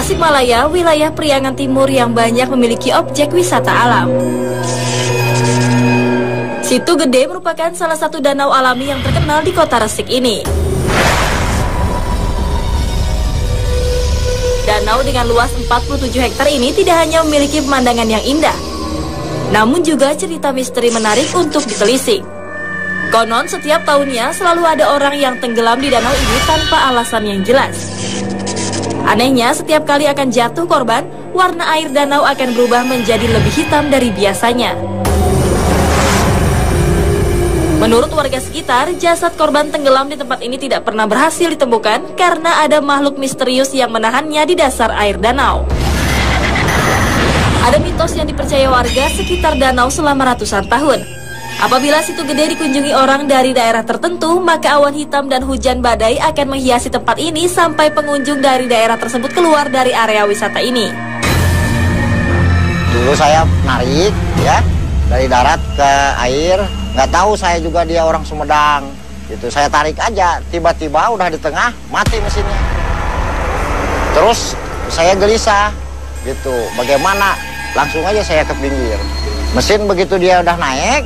Tasikmalaya, wilayah Priangan Timur yang banyak memiliki objek wisata alam. Situ Gede merupakan salah satu danau alami yang terkenal di kota Resik ini. Danau dengan luas 47 hektar ini tidak hanya memiliki pemandangan yang indah, namun juga cerita misteri menarik untuk ditelisik. Konon setiap tahunnya selalu ada orang yang tenggelam di danau ini tanpa alasan yang jelas. Anehnya, setiap kali akan jatuh korban, warna air danau akan berubah menjadi lebih hitam dari biasanya. Menurut warga sekitar, jasad korban tenggelam di tempat ini tidak pernah berhasil ditemukan karena ada makhluk misterius yang menahannya di dasar air danau. Ada mitos yang dipercaya warga sekitar danau selama ratusan tahun. Apabila Situ Gede dikunjungi orang dari daerah tertentu, maka awan hitam dan hujan badai akan menghiasi tempat ini sampai pengunjung dari daerah tersebut keluar dari area wisata ini. Dulu saya narik ya dari darat ke air, nggak tahu saya juga dia orang Sumedang. Gitu, saya tarik aja, tiba-tiba udah di tengah mati mesinnya. Terus saya gelisah, gitu, bagaimana? Langsung aja saya ke pinggir. Mesin begitu dia udah naik,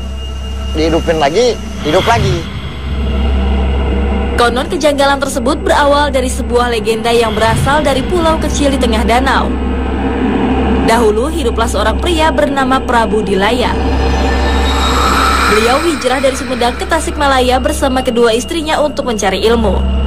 dihidupin lagi, hidup lagi. Konon kejanggalan tersebut berawal dari sebuah legenda yang berasal dari pulau kecil di tengah danau. Dahulu hiduplah seorang pria bernama Prabu Dilaya. Beliau hijrah dari Sumedang ke Tasikmalaya bersama kedua istrinya untuk mencari ilmu.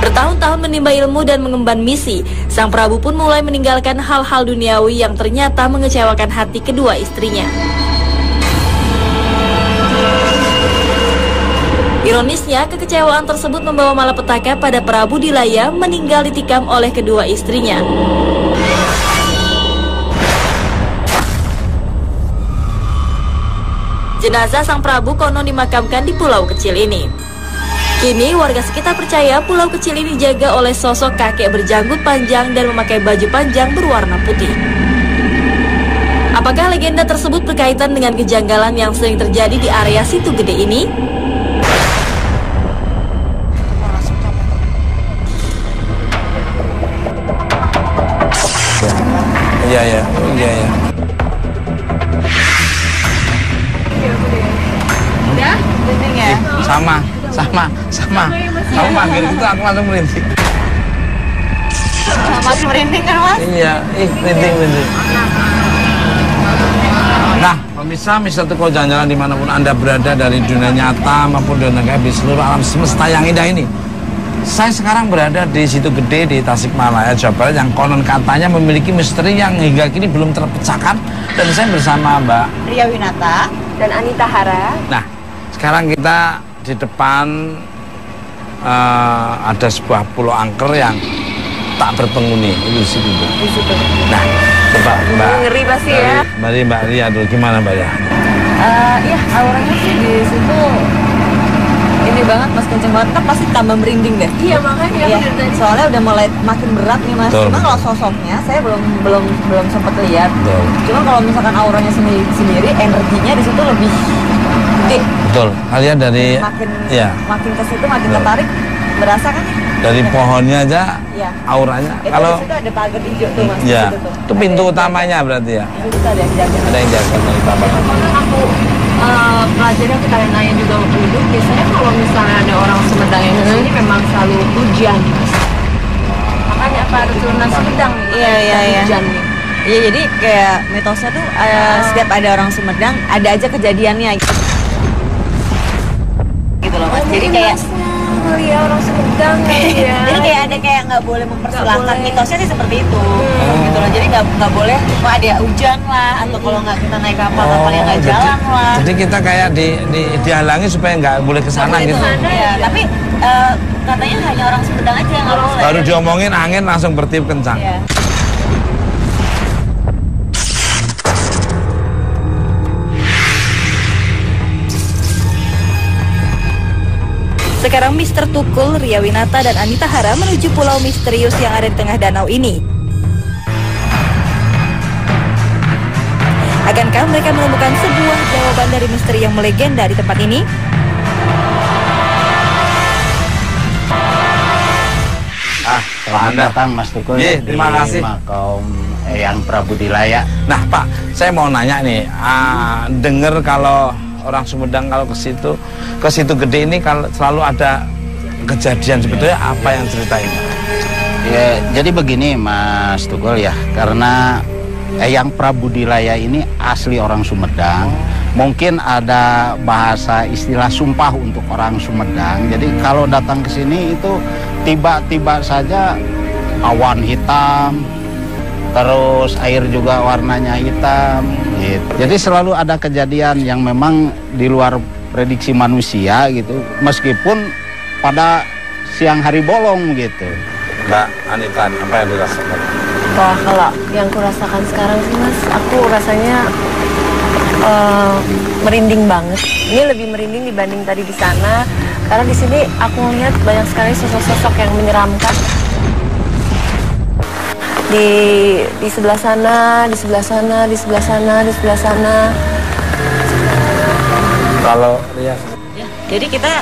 Bertahun-tahun menimba ilmu dan mengemban misi, sang Prabu pun mulai meninggalkan hal-hal duniawi yang ternyata mengecewakan hati kedua istrinya. Ironisnya, kekecewaan tersebut membawa malapetaka pada Prabu Dilaya meninggal ditikam oleh kedua istrinya. Jenazah sang Prabu konon dimakamkan di pulau kecil ini. Kini warga sekitar percaya pulau kecil ini dijaga oleh sosok kakek berjanggut panjang dan memakai baju panjang berwarna putih. Apakah legenda tersebut berkaitan dengan kejanggalan yang sering terjadi di area Situ Gede ini? Iya. Udah? Bening ya? Sama. Kamu manggil gitu aku langsung merinding. Masih merinding kan, Mas? Iya, merinding. Nah, pemirsa Toko Jalan-Jalan dimanapun Anda berada dari dunia nyata maupun dunia gaib di seluruh alam semesta yang indah ini. Saya sekarang berada di Situ Gede di Tasikmalaya, Jawa Barat yang konon katanya memiliki misteri yang hingga kini belum terpecahkan. Dan saya bersama Mbak Ria Winata dan Anita Hara. Nah, sekarang kita di depan ada sebuah pulau angker yang tak berpenghuni. Itu di situ. Nah, coba Mbak. Ngeri pasti ya. Mbak Ria dulu, gimana Mbak ya? Iya, auranya sih di situ ini banget, Mas, kenceng banget, kan pasti tambah merinding deh. Iya, makanya. Iya. Soalnya udah mulai makin berat nih, Mas. Betul. Cuma kalau sosoknya saya belum sempat lihat. Betul. Cuma kalau misalkan auranya sendiri energinya di situ lebih gede. Betul. Kalian dari Makin ke situ makin tertarik, berasa kan? Dari pohonnya aja, Iya. auranya. Kalau di situ ada pagar hijau tuh, Mas. Ya, Di situ tuh. itu pintu utamanya berarti ya. Di situ ada yang jaga. Ada yang jaga dari bapak. Aku pelajarin aku tanya juga sama penduduk, biasanya kalau misalnya ada orang Sumedang yang kesini memang selalu hujan. Makanya apa ada turunan Sumedang? Iya. Hujan nih. Iya, jadi kayak mitosnya tuh setiap ada orang Sumedang ada aja kejadiannya gitu loh, Mas. Jadi kayak Iya, orang Sumedang ya. jadi kayak ada kayak nggak boleh mempersilahkan, mitosnya sih seperti itu gitu loh. Jadi nggak boleh ada hujan lah, atau kalau nggak kita naik kapalnya nggak jalan lah. Jadi kita kayak dihalangi supaya nggak boleh ke sana gitu. Iya, tapi katanya hanya orang Sumedang aja yang nggak boleh. Baru diomongin angin langsung bertiup kencang. Iya. Sekarang Mr. Tukul, Ria Winata, dan Anita Hara menuju pulau misterius yang ada di tengah danau ini. Akankah mereka menemukan sebuah jawaban dari misteri yang melegenda di tempat ini? Selamat datang Mas Tukul terima kasih. Makam Eyang Prabu Dilaya. Nah Pak, saya mau nanya nih, dengar kalau orang Sumedang kalau ke situ gede ini kalau selalu ada kejadian, sebetulnya apa yang ceritain? Ya, jadi begini Mas Tukul ya, karena Eyang Prabu Dilaya ini asli orang Sumedang. Mungkin ada bahasa istilah sumpah untuk orang Sumedang. Jadi kalau datang ke sini itu tiba-tiba saja awan hitam, terus air juga warnanya hitam gitu. Jadi selalu ada kejadian yang memang di luar prediksi manusia gitu, meskipun pada siang hari bolong gitu. Mbak Anita, apa yang dirasakan? Wah, kalau yang kurasakan sekarang sih Mas, aku rasanya merinding banget. Ini lebih merinding dibanding tadi di sana, karena di sini aku melihat banyak sekali sosok-sosok yang menyeramkan. Di sebelah sana, di sebelah sana, di sebelah sana, di sebelah sana. Kalau lihat Jadi kita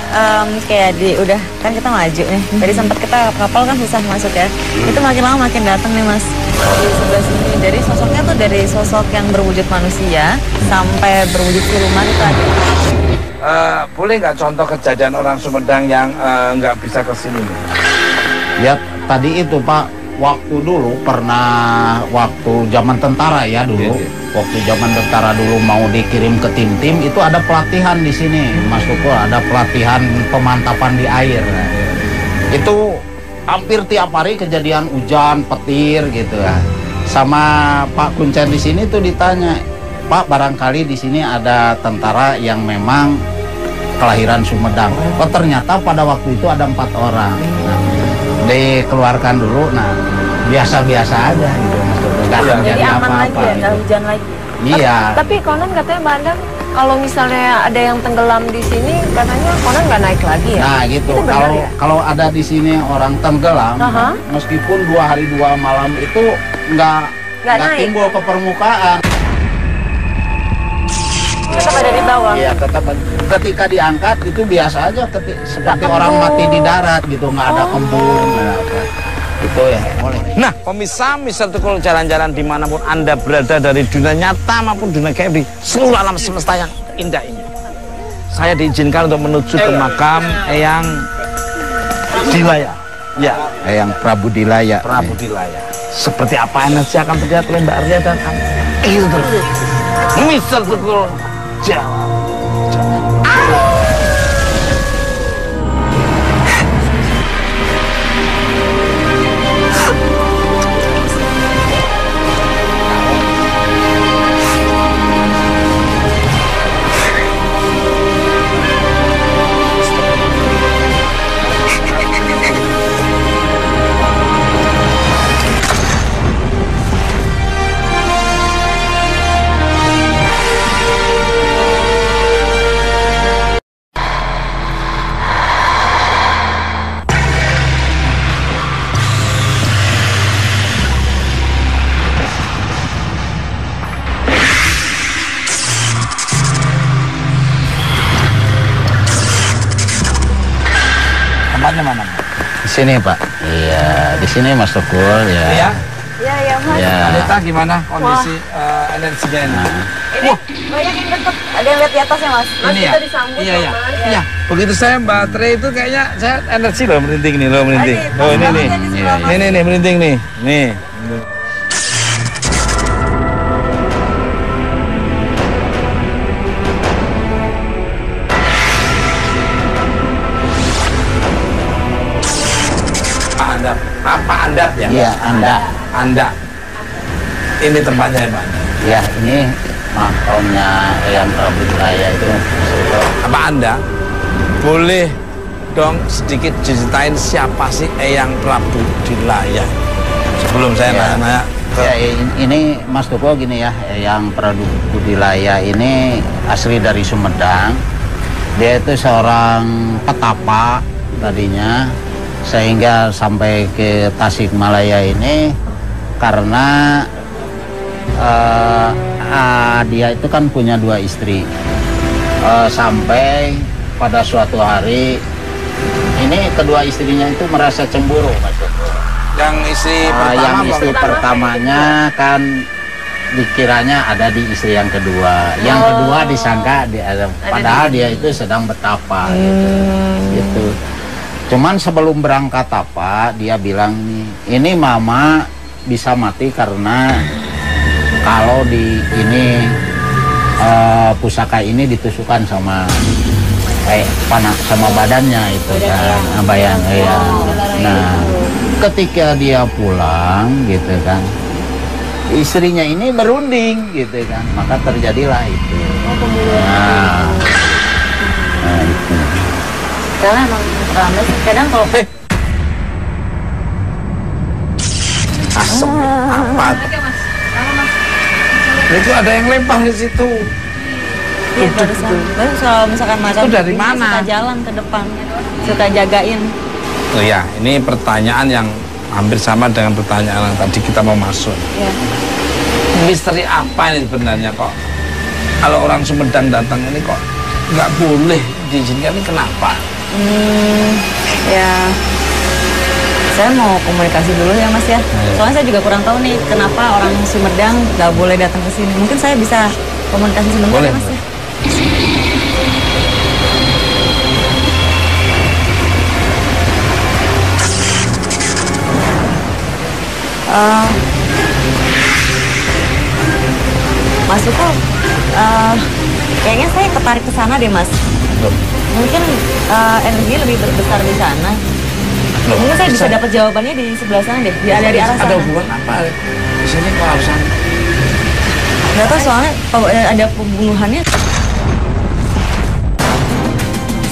kayak udah kan kita maju nih. Tadi sempat kita kapal kan susah masuk ya. Itu makin lama makin datang nih Mas. Di sebelah sini. Jadi sosoknya tuh dari sosok yang berwujud manusia sampai berwujud siluman itu ada. boleh nggak contoh kejadian orang Sumedang yang nggak bisa ke sini? Ya tadi itu Pak, waktu dulu pernah waktu zaman tentara ya dulu. Waktu zaman tentara dulu mau dikirim ke tim-tim itu ada pelatihan di sini, Mas Tukul, ada pelatihan pemantapan di air. Itu hampir tiap hari kejadian hujan, petir gitu ya. Sama Pak Kuncen di sini tuh ditanya, Pak barangkali di sini ada tentara yang memang kelahiran Sumedang. Oh ternyata pada waktu itu ada 4 orang. Nah, dikeluarkan dulu, nah biasa-biasa aja gitu Mas Tukul. Jadi aman lagi ya, nggak hujan lagi. Iya. Tapi konon katanya Mbak Anda kalau misalnya ada yang tenggelam di sini, katanya konon nggak naik lagi ya? Nah gitu. Itu benar ya? Kalau ada di sini orang tenggelam, meskipun 2 hari 2 malam itu nggak naik. timbul ke permukaan. Tetap ada di bawah. Iya, tetap ketika diangkat itu biasa aja seperti orang mati di darat gitu, nggak ada kembung, nggak apa. Itu ya boleh. Nah, pemirsa Mr. Tukul jalan-jalan dimanapun Anda berada dari dunia nyata maupun dunia gaib di seluruh alam semesta yang indah ini. Saya diizinkan untuk menuju ke makam Eyang Dilaya. Ya, Eyang Prabu Dilaya. Prabu Dilaya. Seperti apa energi akan terlihat oleh Mbak Arya dan Anda? Itu terus. Mr. Tukul jalan. Tempatnya mana? Di sini Pak. Iya, di sini Mas Tukul ya. Iya. Iya, ya Mas. Ya. Anita gimana kondisi energinya ini? Ini banyak yang deket. Ada yang lihat di atasnya Mas. Mas Ini ya? kita disambut Iya, iya. sama Iya. Begitu saya baterai itu kayaknya saya energi loh merinding nih, loh merinding. Oh ini nih. Ini merinding nih. Nih. Andap. Apa andap ya? Iya, Anda. Andap. Ini tempatnya ya, Pak. Ya, ini makamnya Eyang Prabu Dilaya itu. Apa Anda boleh dong sedikit ceritain siapa sih Eyang Prabu Dilaya? Sebelum saya nanya-nanya ke... Ya, ini Mas Tukul gini ya, Eyang Prabu Dilaya ini asli dari Sumedang. Dia itu seorang petapa tadinya, sehingga sampai ke Tasikmalaya ini karena dia itu kan punya 2 istri. Sampai pada suatu hari ini kedua istrinya itu merasa cemburu Mas Tukul. Yang istri pertama yang istri apa? pertamanya kan dikiranya ada di istri yang kedua. Yang kedua disangka padahal dia itu sedang betapa gitu. Cuman sebelum berangkat apa dia bilang nih, ini mama bisa mati karena kalau di ini pusaka ini ditusukkan sama panas sama badannya itu kan bayang ya. Nah, ketika dia pulang gitu kan, istrinya ini berunding gitu kan, maka terjadilah itu. Nah itu. Karena emang terlambat sih. Kadang kalau Asem apa? Itu ada yang lempar di situ. iya barusan. Baru kalau misalkan makan Itu dari mana? suka jalan ke depan, suka jagain. Oh ya, ini pertanyaan yang hampir sama dengan pertanyaan yang tadi kita mau masuk. Iya. Misteri apa ini sebenarnya kok? Kalau orang Sumedang datang ini kok nggak boleh diizinkan, ini kenapa? Ya, saya mau komunikasi dulu ya Mas ya. Soalnya saya juga kurang tahu nih kenapa orang Sumedang nggak boleh datang ke sini. Mungkin saya bisa komunikasi sebentar Boleh, ya Mas ya. Mas Suko, kayaknya saya tertarik ke sana deh Mas. Mungkin energi lebih besar di sana. Mungkin saya bisa dapat jawabannya di sebelah sana deh, dari arah sana. Ada hubungan apa di sini kok harusan? Nggak tahu soalnya ada pembunuhannya.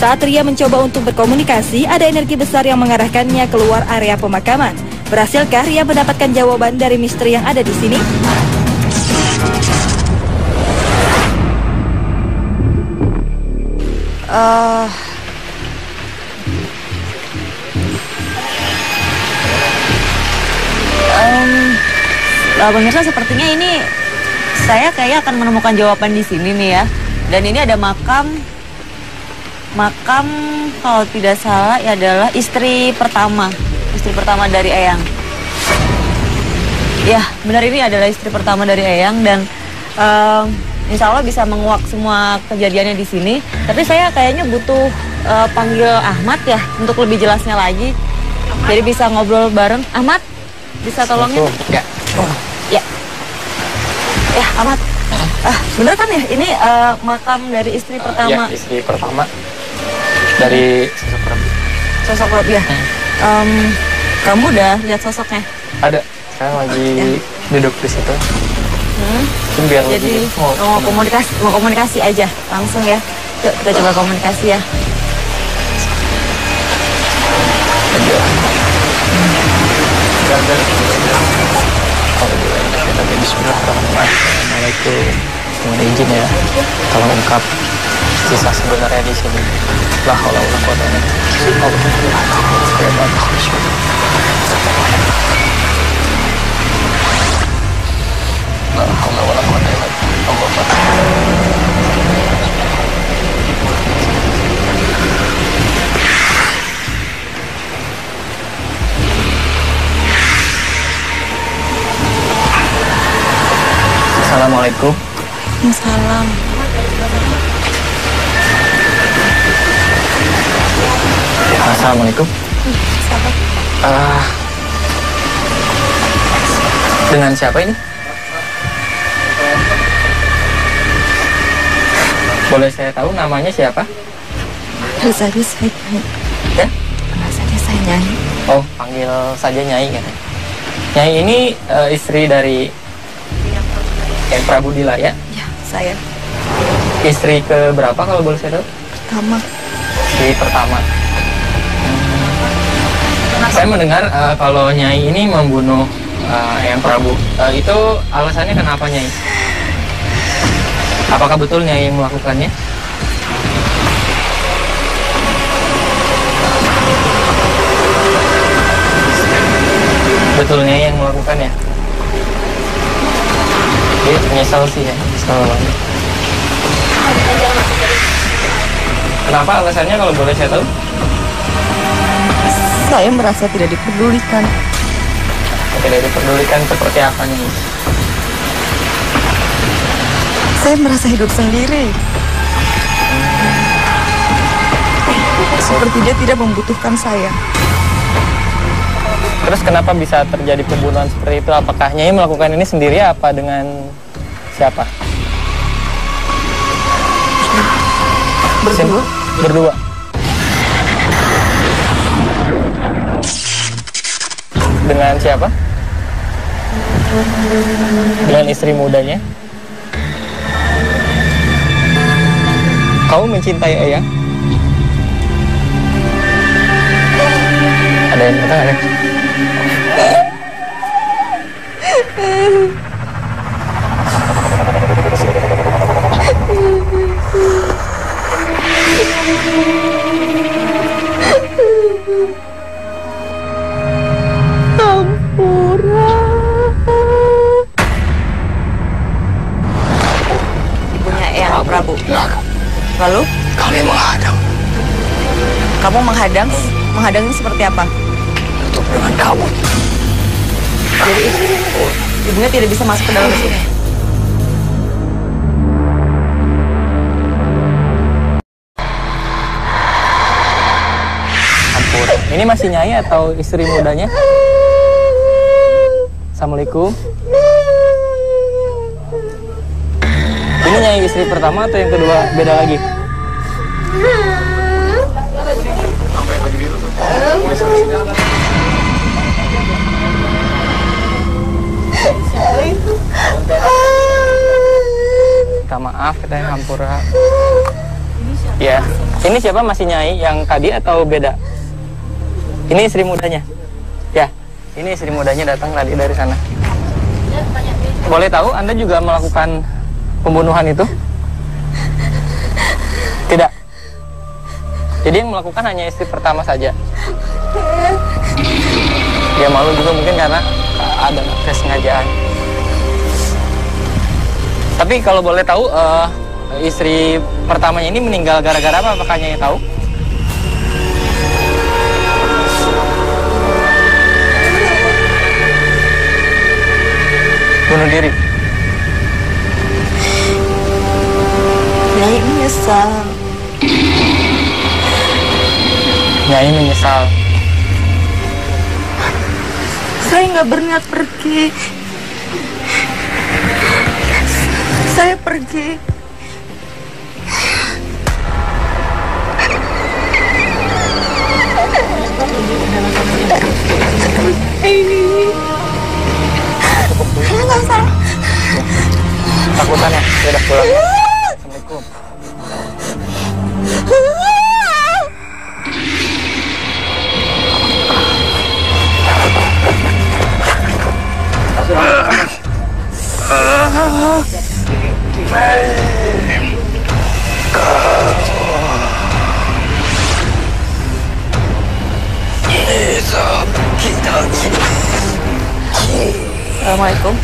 Saat Ria mencoba untuk berkomunikasi, ada energi besar yang mengarahkannya keluar area pemakaman. Berhasilkah Ria mendapatkan jawaban dari misteri yang ada di sini? Bang Irsa, sepertinya ini saya kayak akan menemukan jawaban di sini nih ya. Dan ini ada makam kalau tidak salah ya adalah istri pertama dari Eyang. Ya, benar, ini adalah istri pertama dari Eyang dan insya Allah bisa menguak semua kejadiannya di sini. Tapi saya kayaknya butuh panggil Ahmad ya untuk lebih jelasnya lagi. Jadi bisa ngobrol bareng. Ahmad, bisa tolongin? Ya. Ya. Ya, Ahmad. Bener kan ya? Ini makam dari istri pertama. Ya, istri pertama dari sosok Prabu. Sosok Prabu ya. Kamu udah lihat sosoknya? Ada. Sekarang lagi duduk di situ. Mungkin biar Jadi lebih mau komunikasi aja langsung ya. Yuk kita coba komunikasi ya. Assalamualaikum. Mohon izin ya. Tolong ungkap sisa sebenarnya di sini. La haula wala quwwata illa Assalamualaikum. Salam. Assalamualaikum. Dengan siapa ini? Boleh saya tahu namanya siapa? Terus saja saya nyanyi. Ya? Terus saja saya nyanyi. Oh, panggil saja Nyai katanya. Nyai ini istri dari Yang Prabu Dila ya? Ya, saya Istri ke berapa kalau boleh saya tahu? pertama. Istri pertama. Saya mendengar kalau Nyai ini membunuh Yang Prabu. Itu alasannya kenapa Nyai? Apakah betul Nyai yang melakukannya? Betul Nyai yang melakukannya? Dia menyesal sih ya, menyesal banget. Kenapa alasannya kalau boleh saya tahu? Saya merasa tidak dipedulikan. tidak diperdulikan seperti apa nih? Saya merasa hidup sendiri. Seperti dia tidak membutuhkan saya. Terus kenapa bisa terjadi pembunuhan seperti itu? Apakah Nyai melakukan ini sendiri apa dengan siapa? Berdua. Berdua. Dengan siapa? Dengan istri mudanya. Kamu mencintai Eyang? Ada yang datang, ada? Ibunya Eyang Prabu. Lalu? Kami menghadang. Kamu menghadang? Menghadangnya seperti apa? Tutup dengan kabut. Jadi ibunya tidak bisa masuk ke dalam sini. Ampun. Ini masih Nyai atau istri mudanya? Assalamualaikum. Ini Nyai istri pertama atau yang kedua beda lagi? Minta maaf katanya Hampura. Ya, ini siapa masih Nyai yang tadi atau beda? Ini istri mudanya. Ya, ini istri mudanya datang tadi dari sana. Boleh tahu Anda juga melakukan pembunuhan itu? Tidak. Jadi yang melakukan hanya istri pertama saja. Dia malu juga mungkin karena ada kesengajaan. Tapi kalau boleh tahu, istri pertamanya ini meninggal gara-gara apa? Apakah Nyai tahu? Bunuh diri. Nyai menyesal. Nyai menyesal. Saya nggak berniat pergi. Saya pergi. Nggak usah. Takutannya, ya udah pulang. Assalamualaikum. Assalamualaikum.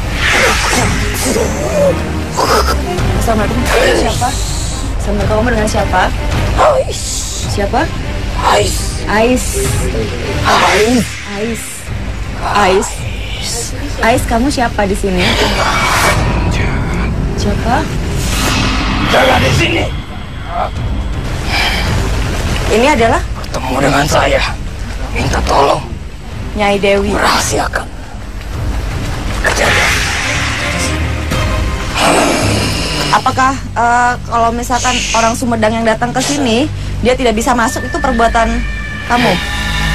Assalamualaikum. Siapa? Assalamualaikum. Kamu dengan siapa? Ais. Siapa? Ais. Ais. Ais. Ais. Ais. Ais, kamu siapa di sini? Siapa? Jangan di sini. Ini adalah Bertemu dengan saya. Minta tolong Nyai Dewi. merahasiakan kejadian. Apakah kalau misalkan orang Sumedang yang datang ke sini, dia tidak bisa masuk, itu perbuatan kamu?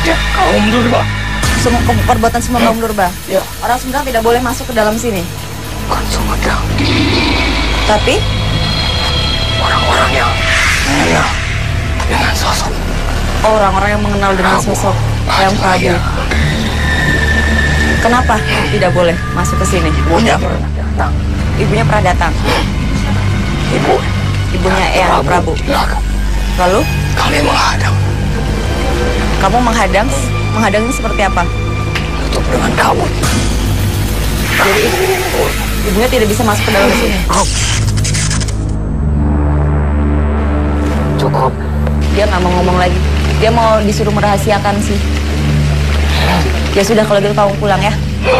Ya, kaum Durba. Perbuatan semua kaum Durba? Ya. Orang Sumedang tidak boleh masuk ke dalam sini? Bukan Sumedang. Tapi? Orang-orang yang mengenal dengan sosok Orang-orang yang mengenal dengan Prabu sosok yang Prabu. Adipaya. Kenapa tidak boleh masuk ke sini? Ibunya pernah datang. Ibunya pernah datang. Ibunya Eyang Prabu. Lalu? Kami menghadang. Kamu menghadang? Menghadangnya seperti apa? Tutup dengan kabut. Jadi ibunya tidak bisa masuk ke dalam sini. Cukup. Dia nggak mau ngomong lagi. Dia mau disuruh merahasiakan sih. Ya sudah, kalau gitu kamu pulang ya. Ya,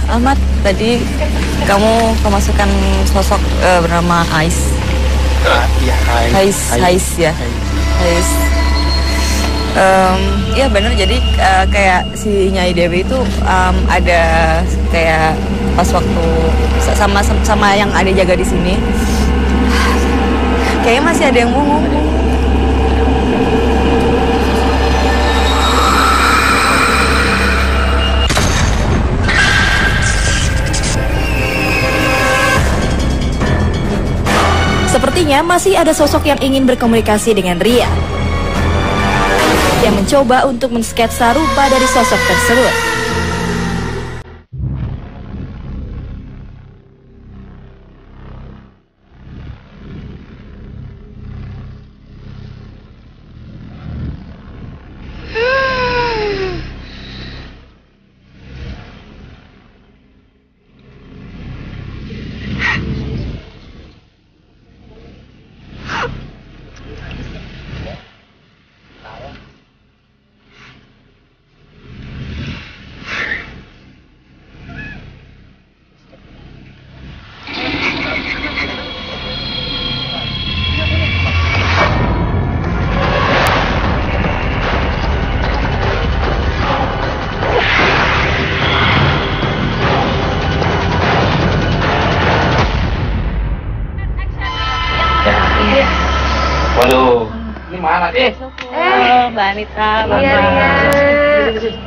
Ahmad, tadi kamu kemasukan sosok bernama Ais. Iya, Ais ya. Ais. Ya benar, jadi kayak si Nyai Dewi itu ada kayak pas waktu sama yang ada jaga di sini. Kayaknya masih ada yang ngomong. Sepertinya masih ada sosok yang ingin berkomunikasi dengan Ria, yang mencoba untuk mensketsa rupa dari sosok tersebut. Waduh, ini mana deh? Mbak Anita,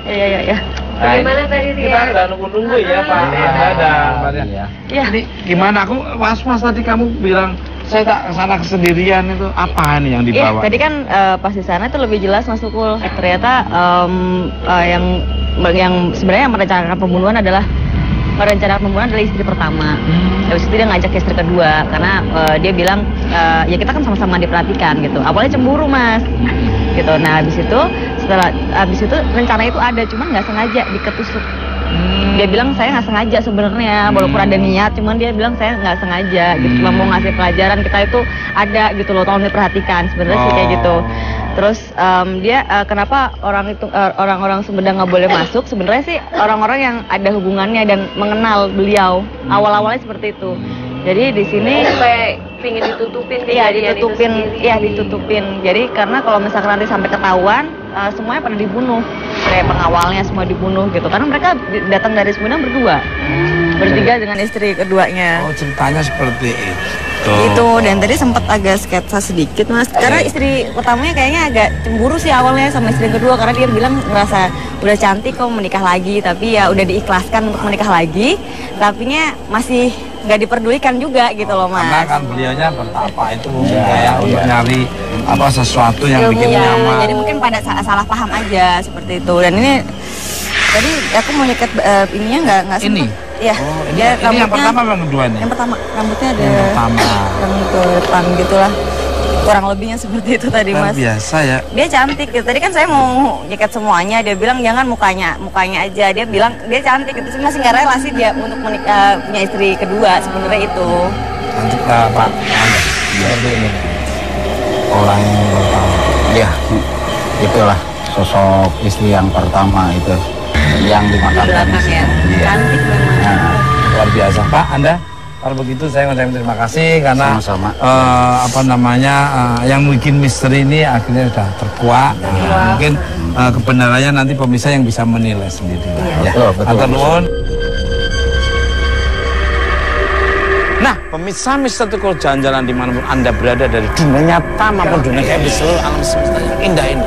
Iya. Ya. Gimana tadi Kita Ria? udah nunggu-nunggu ya Pak Anda dan Pak Ria. Iya. Jadi gimana? Aku was-was tadi kamu bilang saya tak kesana kesendirian itu apa nih yang Iya, dibawa? tadi kan pas di sana itu lebih jelas Mas Tukul. Ternyata yang sebenarnya yang merencanakan pembunuhan adalah istri pertama. Habis itu dia ngajak istri kedua karena dia bilang ya kita kan sama-sama diperhatikan gitu. Awalnya cemburu Mas, gitu. Nah habis itu rencana itu ada, cuman nggak sengaja diketusuk. Dia bilang saya nggak sengaja sebenarnya, walaupun ada niat, cuman dia bilang saya nggak sengaja, gitu. Cuma mau ngasih pelajaran kita itu ada gitu loh, tolong diperhatikan sebenarnya sih kayak gitu. Terus dia kenapa orang-orang Sumedang nggak boleh masuk? Sebenarnya sih orang-orang yang ada hubungannya dan mengenal beliau. Awal-awalnya seperti itu. Jadi di sini Sampai pingin ditutupin iya kejadian itu sendiri. ditutupin. Jadi karena kalau misalkan nanti sampai ketahuan semuanya pada dibunuh. Kayak pengawalnya semua dibunuh gitu. Karena mereka datang dari Sumedang berdua. Bertiga dengan istri keduanya. Oh, ceritanya seperti itu. Gitu, dan tadi sempat agak sketsa sedikit Mas. Karena istri pertamanya kayaknya agak cemburu sih awalnya sama istri kedua, karena dia bilang ngerasa udah cantik kok menikah lagi, tapi ya udah diikhlaskan untuk menikah lagi, tapinya masih nggak diperdulikan juga gitu loh Mas. Karena kan beliaunya bertapa itu ya untuk nyari apa sesuatu yang bikin nyaman. Jadi mungkin pada salah paham aja seperti itu. Dan ini tadi aku mau nyekat ininya nggak Ini? sempet. Iya. Oh, Dia ini yang pertama apa yang kedua nih? Yang pertama, rambutnya ada Yang pertama. yang ke depan gitulah. Kurang lebihnya seperti itu tadi Luar Mas. biasa ya. Dia cantik gitu. Tadi kan saya mau nyekat semuanya, dia bilang jangan mukanya aja. Dia bilang dia cantik gitu. Saya masih nggak rela sih dia untuk punya istri kedua sebenarnya itu. Nanti Pak Anda seperti ini. Orang yang pertama. Iya, itulah sosok istri yang pertama itu yang dimakamkan di sini. Iya. Cantik memang. Nah, Luar biasa Pak Anda. Kalau begitu saya ngucapin terima kasih karena Sama-sama. Yang bikin misteri ini akhirnya sudah terkuak. Mungkin kebenarannya nanti pemirsa yang bisa menilai sendiri. Ya. Betul. Atur nuwun. Nah, pemirsa Mister Tukul jalan-jalan dimanapun Anda berada dari dunia nyata maupun dunia kayak di seluruh alam semesta yang indah ini.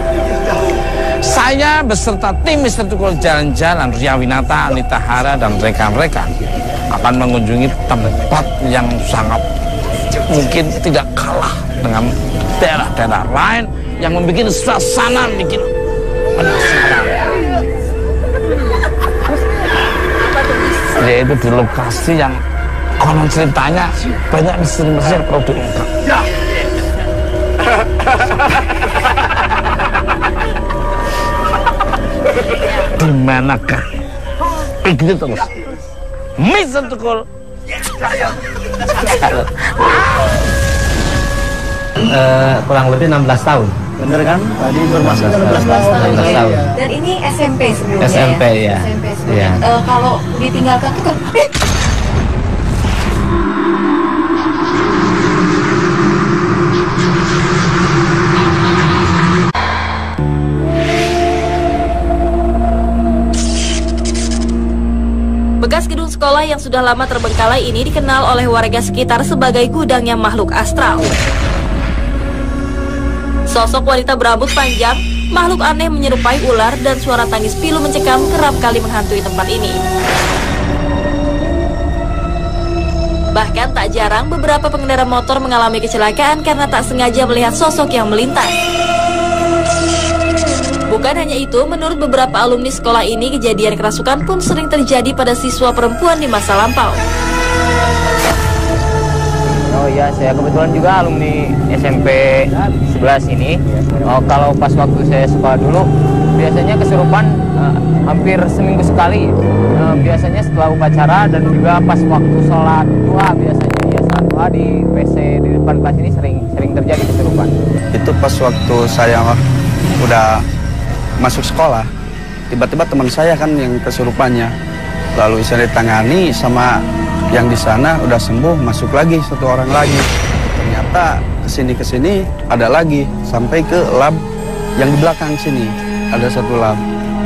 Saya beserta tim Mister Tukul jalan-jalan, Ria Winata, Anita Hara, dan rekan-rekan akan mengunjungi tempat yang sangat mungkin tidak kalah dengan daerah-daerah lain yang membuat suasana bikin penasaran. Yaitu di lokasi yang konon ceritanya banyak misteri-misteri yang perlu diungkap. Di manakah? Begitu terus. Mission to call. Kurang lebih 16 tahun. Bener kan? Tadi informasi 16 tahun. 16 tahun. Dan ini SMP sebelumnya SMP ya. SMP sebelumnya. Iya. Kalau ditinggalkan tuh kan Bekas gedung sekolah yang sudah lama terbengkalai ini dikenal oleh warga sekitar sebagai gudangnya makhluk astral. Sosok wanita berambut panjang, makhluk aneh menyerupai ular dan suara tangis pilu mencekam kerap kali menghantui tempat ini. Bahkan tak jarang beberapa pengendara motor mengalami kecelakaan karena tak sengaja melihat sosok yang melintas. Bukan hanya itu, menurut beberapa alumni sekolah ini, kejadian kerasukan pun sering terjadi pada siswa perempuan di masa lampau. Oh iya, saya kebetulan juga alumni SMP 11 ini. Kalau pas waktu saya sekolah dulu, biasanya kesurupan hampir seminggu sekali. Biasanya setelah upacara dan juga pas waktu sholat duha, biasanya ya sholat duha di WC di depan kelas ini sering terjadi kesurupan. Itu pas waktu saya udah masuk sekolah, tiba-tiba teman saya kan yang kesurupannya, lalu saya ditangani sama yang di sana udah sembuh, masuk lagi satu orang lagi. Ternyata kesini ada lagi sampai ke lab yang di belakang sini ada satu lab,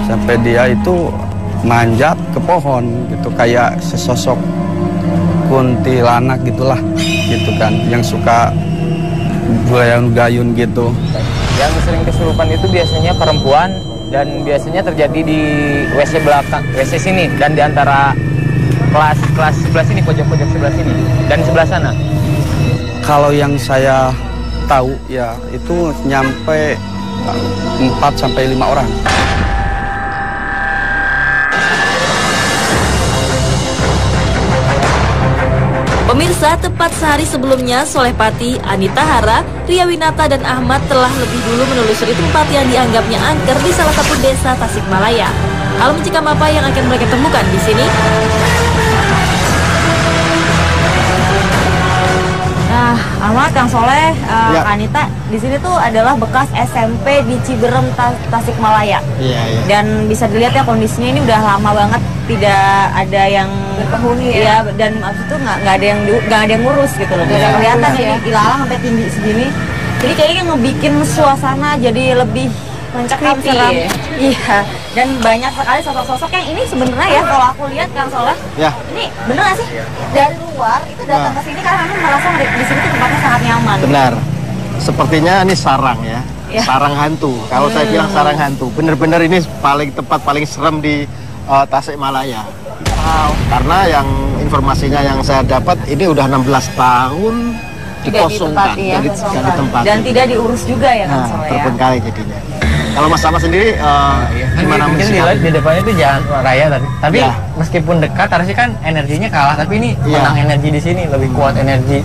sampai dia itu manjat ke pohon gitu kayak sesosok kuntilanak gitulah gitu kan, yang suka gayun-gayun gitu. Yang sering kesurupan itu biasanya perempuan dan biasanya terjadi di WC belakang, WC sini dan di antara kelas sebelah sini, pojok-pojok sebelah sini dan sebelah sana. Kalau yang saya tahu ya itu nyampe 4 sampai 5 orang. Pemirsa, tepat sehari sebelumnya, Solehpati, Anita Hara, Ria Winata, dan Ahmad telah lebih dulu menelusuri tempat yang dianggapnya angker di salah satu desa Tasikmalaya. Hal mencekam apa yang akan mereka temukan di sini? Nah, Ahmad, Kang Soleh, Anita, di sini tuh adalah bekas SMP di Ciberem, Tasikmalaya. Iya. Dan bisa dilihat ya kondisinya ini udah lama banget, tidak ada yang berpenghuni ya. Dan abis itu nggak ada yang ngurus gitu loh. Udah kelihatan ya, ilalang sampai tinggi segini. Jadi kayaknya ngebikin suasana jadi lebih mencekam, seram. Iya. Dan banyak sekali sosok-sosok yang ini sebenarnya ya kalau aku lihat, Kang Soleh. Ya. Ini bener nggak sih? Dari luar itu datang ke sini karena memang merasa di sini tuh tempatnya sangat nyaman. Benar. Sepertinya ini sarang ya. Sarang hantu. Kalau saya bilang sarang hantu, bener-bener ini paling tepat, paling serem di Tasikmalaya. Wow. Karena yang informasinya yang saya dapat ini udah 16 tahun dikosongkan, jadi ditempati. Dan tidak diurus juga ya, Kang Soleh. Terbengkalai jadinya. Kalau Mas Sama sendiri gimana mungkin di depannya itu jalan raya tapi ya, meskipun dekat harusnya kan energinya kalah, tapi ini menang energi di sini, lebih kuat energi.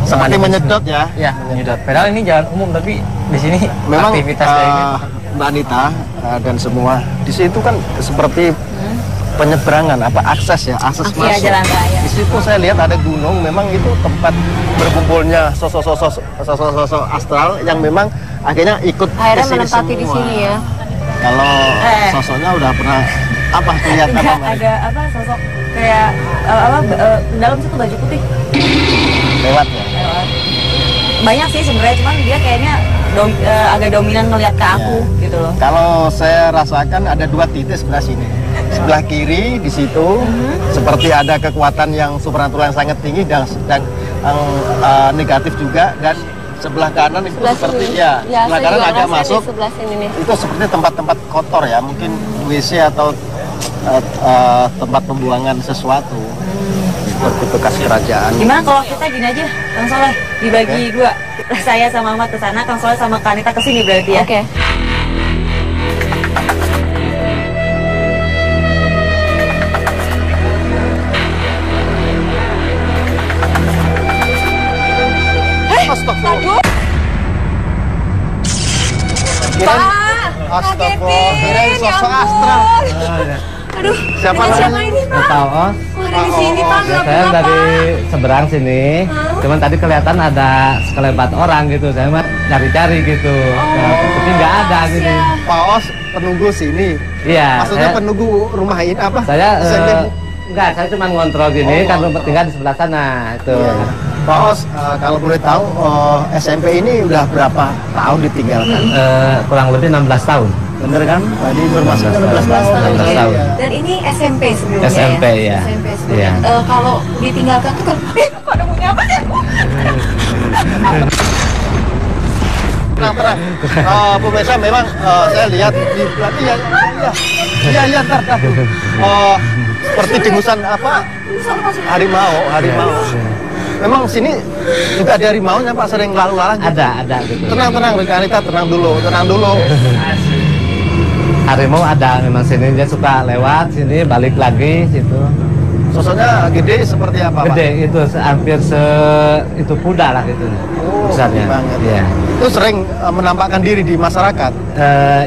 Seperti menyedot ya. Ya, menyedot. Padahal ini jalan umum tapi di sini memang aktivitas kayak gitu. Mbak Anita dan semua di situ kan seperti penyeberangan akses masuk. Jalan raya. Di situ saya lihat ada gunung, memang itu tempat berkumpulnya sosok-sosok astral yang memang akhirnya ikut akhirnya kesini menempati semua. di sini ya. Kalau sosoknya udah pernah kelihatan ada sosok kayak dalam situ baju putih lewat ya. Banyak sih sebenarnya, cuman dia kayaknya agak dominan ngelihat ke aku gitu loh. Kalau saya rasakan ada 2 titik sebelah sini. Sebelah kiri di situ seperti ada kekuatan yang supernatural yang sangat tinggi dan negatif juga, dan sebelah kanan itu seperti sebelah kanan agak masuk. Itu seperti tempat-tempat kotor ya, mungkin WC atau tempat pembuangan sesuatu. Seperti bekas kerajaan. Gimana kalau kita gini aja, Kang Soleh, dibagi 2. Saya sama Ahmad ke sana, Kang Soleh sama Kanita ke sini berarti ya. Oke. Astagfirullah, kirain sosok astral. Aduh, Siapa siapa ini, Pak? Pak Os. Oh, dari sini, Pak. Ya, saya dari seberang sini. Cuman tadi kelihatan ada sekelebat orang gitu. Saya mah cari-cari gitu. Tapi nggak ada gitu. Pak Os penunggu sini. Iya. Maksudnya penunggu rumah ini apa? Saya enggak, saya cuma ngontrol gini kan rumah tinggal di sebelah sana itu. Pak Os, kalau boleh tahu SMP ini udah berapa tahun ditinggalkan? Kurang lebih 16 tahun. Bener kan? Tadi informasi 16 tahun. 16 tahun. Dan ini SMP sebelumnya SMP ya. SMP sebelumnya. Iya. Kalau ditinggalkan tuh kan, kok ada bunyi apa ya? Tenang. Pemirsa memang saya lihat di belakang iya, ntar. Seperti dengusan apa? Harimau. Memang sini juga ada harimaunya Pak, sering lalu-lalang. Ada gitu. Tenang, Anita, tenang dulu. Harimau ada memang sini, dia suka lewat sini balik lagi situ. Sosoknya gede seperti apa, Pak? Gede itu hampir itu kuda lah gitu. Besarnya. Iya. Itu sering menampakkan diri di masyarakat.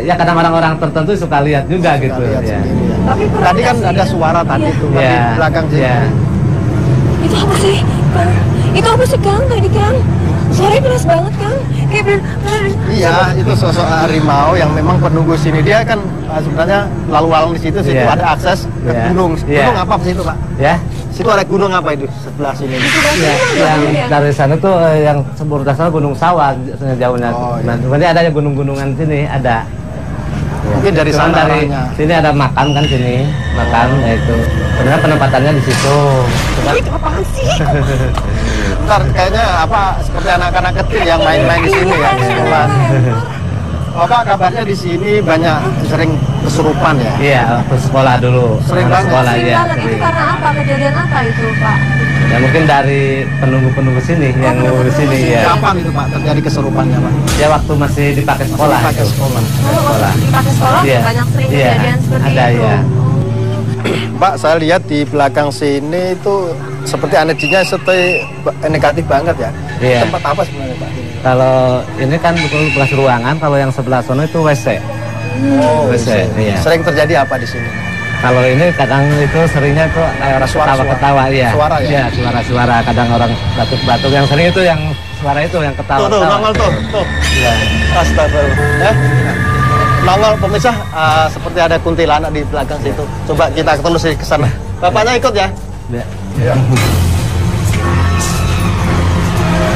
Ya kadang orang-orang tertentu suka lihat juga gitu. Lihat Ya. sendiri, ya. Tadi kan ada suara tadi tuh di belakang sini. Iya. Itu apa sih, Kang? Itu apa sih, Kang? Tadi, Kang? Suaranya keras banget, Kang. Kayak bener. Iya, itu sosok harimau yang memang penunggu sini. Dia kan sebenarnya lalu-lalang di situ ada akses ke gunung. Gunung apa sih itu, Pak? Ya. Situ ada gunung apa itu sebelah sini? Ya, yang dari sana tuh yang seberang sana Gunung Sawah jauhnya. Kemudian ada gunung-gunungan sini ada. Mungkin dari Cuman sana dari sini ada makam kan sini, makam itu. Sebenarnya penempatannya di situ. Itu apaan sih? Ntar kayaknya seperti anak-anak kecil yang main-main di sini ya. Pak, kabarnya di sini banyak sering kesurupan ya? Iya, waktu sekolah dulu. Sering banget. Sekolah ya. Itu karena apa? Kejadian apa itu, Pak? Ya mungkin dari penunggu-penunggu sini yang nunggu di sini ya. Kapan itu Pak terjadi kesurupannya Pak? Ya waktu masih dipakai sekolah. Dipakai sekolah. Dipakai sekolah banyak sering kejadian seperti ada, itu. Ya. Pak, saya lihat di belakang sini itu seperti energinya negatif banget ya. Iya. Tempat apa sebenarnya Pak? Kalau ini kan bekas ruangan, kalau yang sebelah sana itu WC. WC, iya. Sering terjadi apa di sini? Kalau ini kadang itu seringnya tuh kayak orang ketawa-ketawa, iya. Suara ya? Iya, suara-suara. Kadang orang batuk-batuk. Yang sering itu yang suara itu yang ketawa. Tuh, nongol tuh. Iya. Astagfirullah. Nongol pemirsa, seperti ada kuntilanak di belakang situ. Coba kita telusuri ke sana. Bapaknya ikut ya? Iya.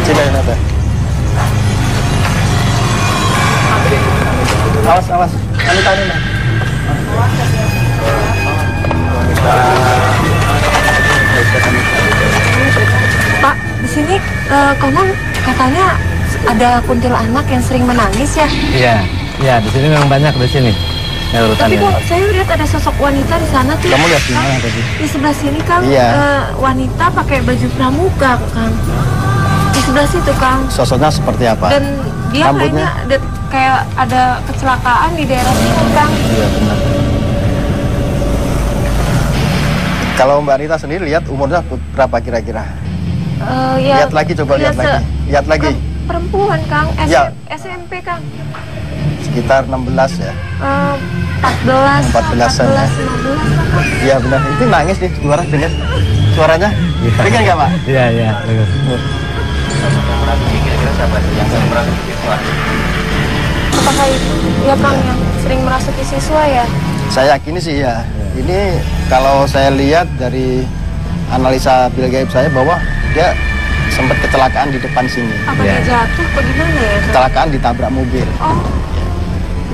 Sini nanti. Awas. Anita ini. Pak, di sini konon katanya ada kuntilanak yang sering menangis ya? Iya, di sini memang banyak di sini. Tapi kok saya lihat ada sosok wanita di sana tuh. Kamu lihat di mana tadi? Di sebelah sini, Kang. Iya. Wanita pakai baju pramuka, Kang. Di sebelah situ, Kang. Sosoknya seperti apa? Dan dia Rambutnya? kayaknya kayak ada kecelakaan di daerah sini, Kang. Iya benar. Kalau Mbak Anita sendiri lihat umurnya berapa kira-kira? Ya, Lihat lagi, coba lihat lagi. Lihat lagi. Perempuan, Kang. Ya. SMP, Kang. Sekitar 16 ya. 14, 14-an ya. 15 lah, Kang. Iya benar. Itu nangis nih suara, dengar suaranya? Dengar nggak Pak? Iya. Apakah itu ya, Kang, yang sering merasuki siswa ya? Saya yakini sih ya. Ini kalau saya lihat dari analisa bil gaib saya bahwa dia sempat kecelakaan di depan sini. Apa dia jatuh? Bagaimana ya, Kang? Kecelakaan ditabrak mobil. Oh.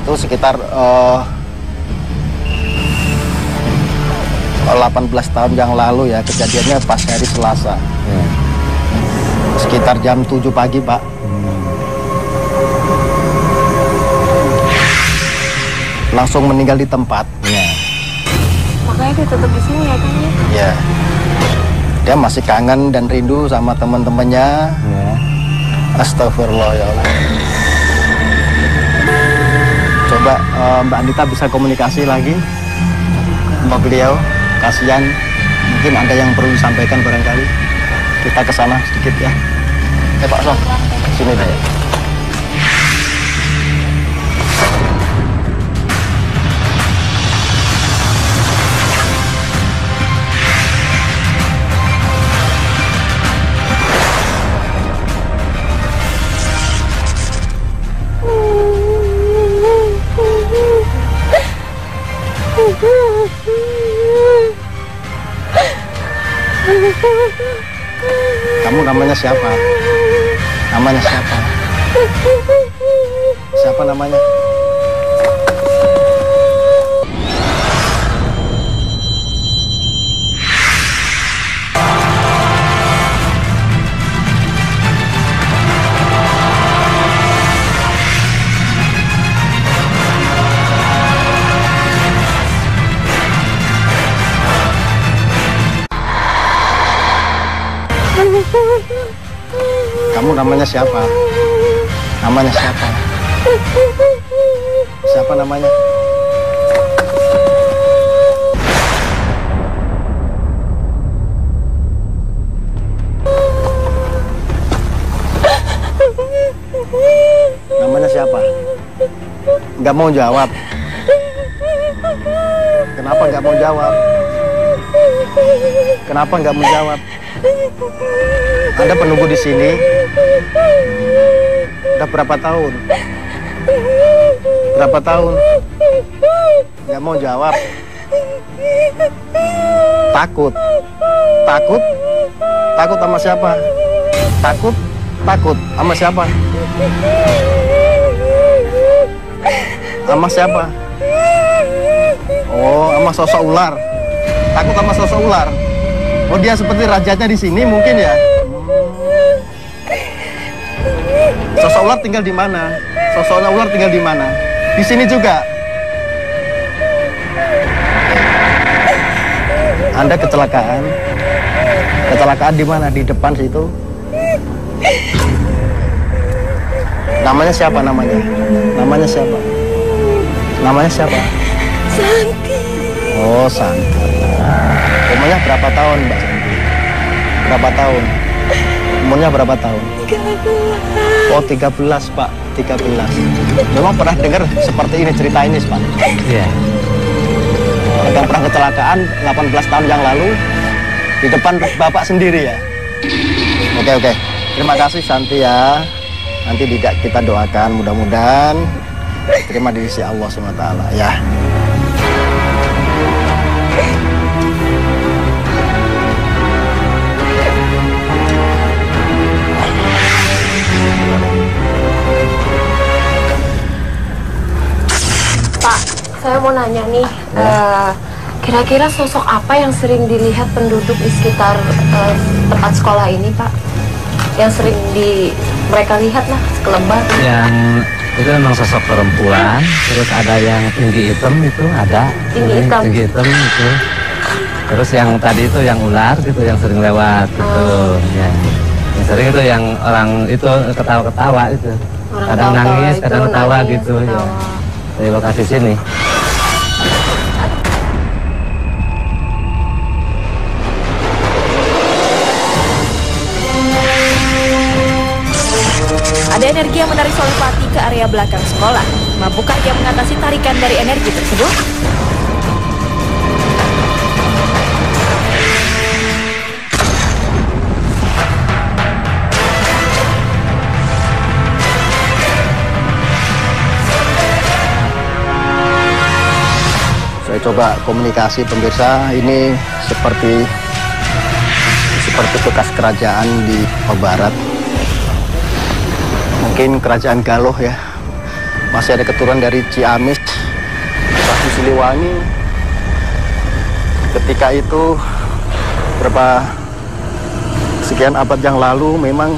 Itu sekitar 18 tahun yang lalu ya, kejadiannya pas hari Selasa. Sekitar jam 7 pagi, Pak. Langsung meninggal di tempat. Makanya dia tetap di sini ya, Kang? Ya. Dia masih kangen dan rindu sama teman-temannya. Astagfirullah ya Allah. Coba Mbak Anita bisa komunikasi lagi sama beliau. Kasihan, mungkin ada yang perlu disampaikan barangkali. Kita ke sana sedikit ya. Pak Sof, sini deh. Kamu namanya siapa? Namanya siapa? Siapa namanya? Kamu namanya siapa? Namanya siapa? Siapa namanya? Namanya siapa? Nggak mau jawab. Kenapa nggak mau jawab? Kenapa nggak mau jawab? Anda penunggu di sini udah berapa tahun? Berapa tahun? Nggak mau jawab. Takut. Takut? Takut sama siapa? Takut? Takut sama siapa? Sama siapa? Oh, sama sosok ular. Takut sama sosok ular. Oh, dia seperti rajanya di sini mungkin ya. Sosok ular tinggal di mana? Sosok ular tinggal di mana? Di sini juga. Anda kecelakaan. Kecelakaan di mana? Di depan situ. Namanya siapa namanya? Namanya siapa? Namanya siapa? Santi. Oh, Santi. Umurnya berapa tahun, Mbak Santi? Berapa tahun? Umurnya berapa tahun? 13. Oh, 13, Pak. 13. Memang pernah dengar seperti ini cerita ini, Pak? Iya. Yang pernah kecelakaan 18 tahun yang lalu di depan Bapak sendiri ya? Oke. Terima kasih Santi ya. Nanti tidak kita doakan mudah-mudahan terima di sisi Allah SWT ya. Pak, saya mau nanya nih, kira-kira sosok apa yang sering dilihat penduduk di sekitar tempat sekolah ini, Pak? Yang sering mereka lihat lah, sekelebat. Yang itu memang sosok perempuan, terus ada yang tinggi hitam itu ada. Tinggi hitam itu. Terus yang tadi itu yang ular gitu, yang sering lewat gitu. Ya. Yang sering itu yang orang itu ketawa-ketawa itu. Kadang nangis, kadang ketawa gitu. Ya. Dari lokasi sini. Ada energi yang menarik Solipati ke area belakang sekolah. Mampukah ia mengatasi tarikan dari energi tersebut? Saya coba komunikasi pemirsa, ini seperti bekas kerajaan di Jawa Barat. Mungkin kerajaan Galuh ya. Masih ada keturunan dari Ciamis, Prabu Siliwangi. Ketika itu berapa sekian abad yang lalu memang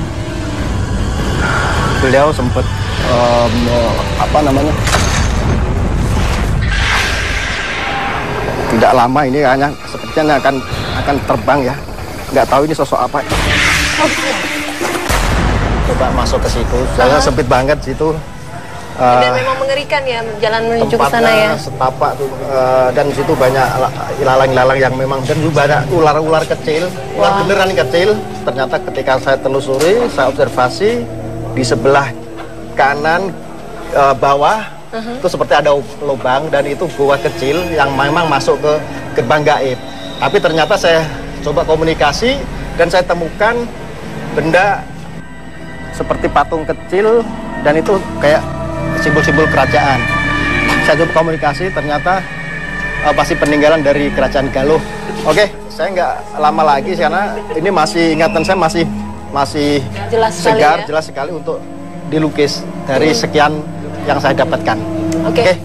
beliau sempat tidak lama ini hanya sepertinya akan terbang ya. Nggak tahu ini sosok apa. Coba masuk ke situ, saya sempit banget situ. Dan memang mengerikan ya jalan menuju ke sana ya. Setapak tuh, dan situ banyak ilalang-ilalang yang memang, dan juga ada ular-ular kecil, ular beneran kecil. Ternyata ketika saya telusuri, saya observasi di sebelah kanan bawah itu seperti ada lubang dan itu gua kecil yang memang masuk ke gerbang gaib. Tapi ternyata saya coba komunikasi dan saya temukan benda seperti patung kecil dan itu kayak simbol-simbol kerajaan. Saya coba komunikasi, ternyata pasti peninggalan dari Kerajaan Galuh. Oke, saya nggak lama lagi karena ini masih ingatan saya masih Jelas sekali segar, ya. jelas sekali untuk dilukis dari sekian yang saya dapatkan. Oke.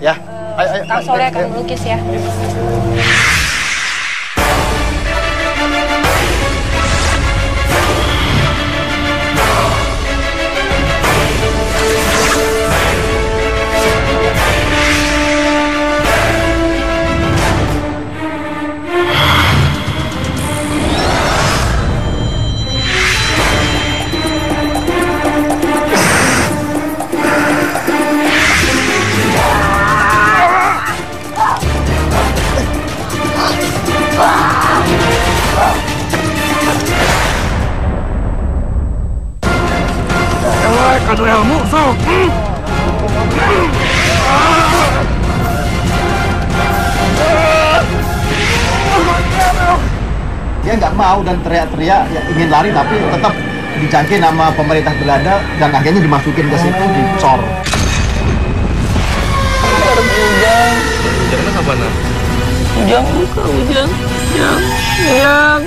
Ya. Ayo, Kang Soleh akan melukis ya. Dia nggak mau dan teriak-teriak ya, ingin lari tapi tetap dijangkit nama pemerintah Belanda dan akhirnya dimasukin ke situ dicor. Ujang. Ujang itu apa nak? Ujang buka Ujang. Ujang.